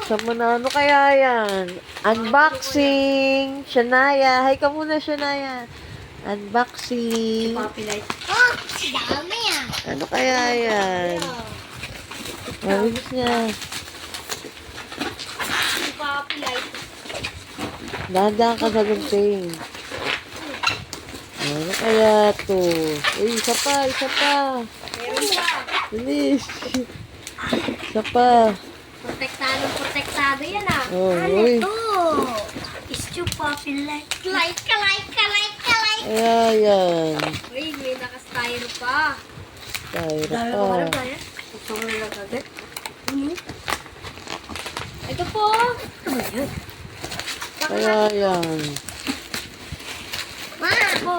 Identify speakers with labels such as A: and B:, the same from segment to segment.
A: Buksan mo na. Ano kaya yan? Unboxing. Shania. Hi ka muna, Shania. Unboxing.
B: Puppy light.
C: Oh, dami ah.
A: Ano kaya yan? Mabilis niya.
B: Puppy light.
A: Dahan-dahan ka sa gunting. Ano kaya to? Uy, isa pa, isa pa.
B: Meron pa.
A: Bilis. Isa pa.
B: Protektado yan ah.
A: Oh,
C: Ano
A: uy.
C: to?
B: It's your puppy light.
C: Like ka, like ka, like ka, like ka.
A: Kaya yan.
B: Uy, may nakastyro pa.
A: Tayo
B: Dami
A: pa.
B: ko alam ba yan? Gusto mo nila agad? Ito po. Ito ba yun?
A: Kaya yan.
C: Ma,
B: Ito po.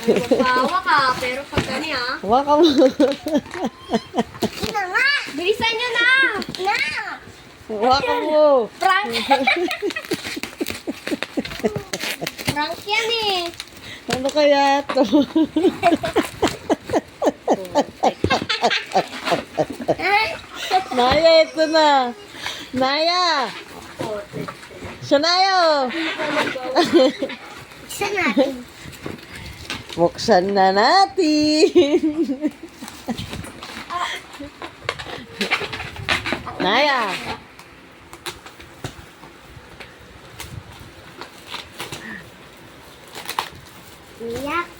B: Ay, magpawa ka. Pero pag gani ah.
A: Hawakan mo.
C: ina nga.
B: Bilisan nyo na.
C: Na.
A: Hawakan mo.
B: Prank. Prank yan eh.
A: Ano kaya to? Naya, ito na. Naya! Shania!
C: Isa natin.
A: Buksan na natin. Naya!
C: Iyak.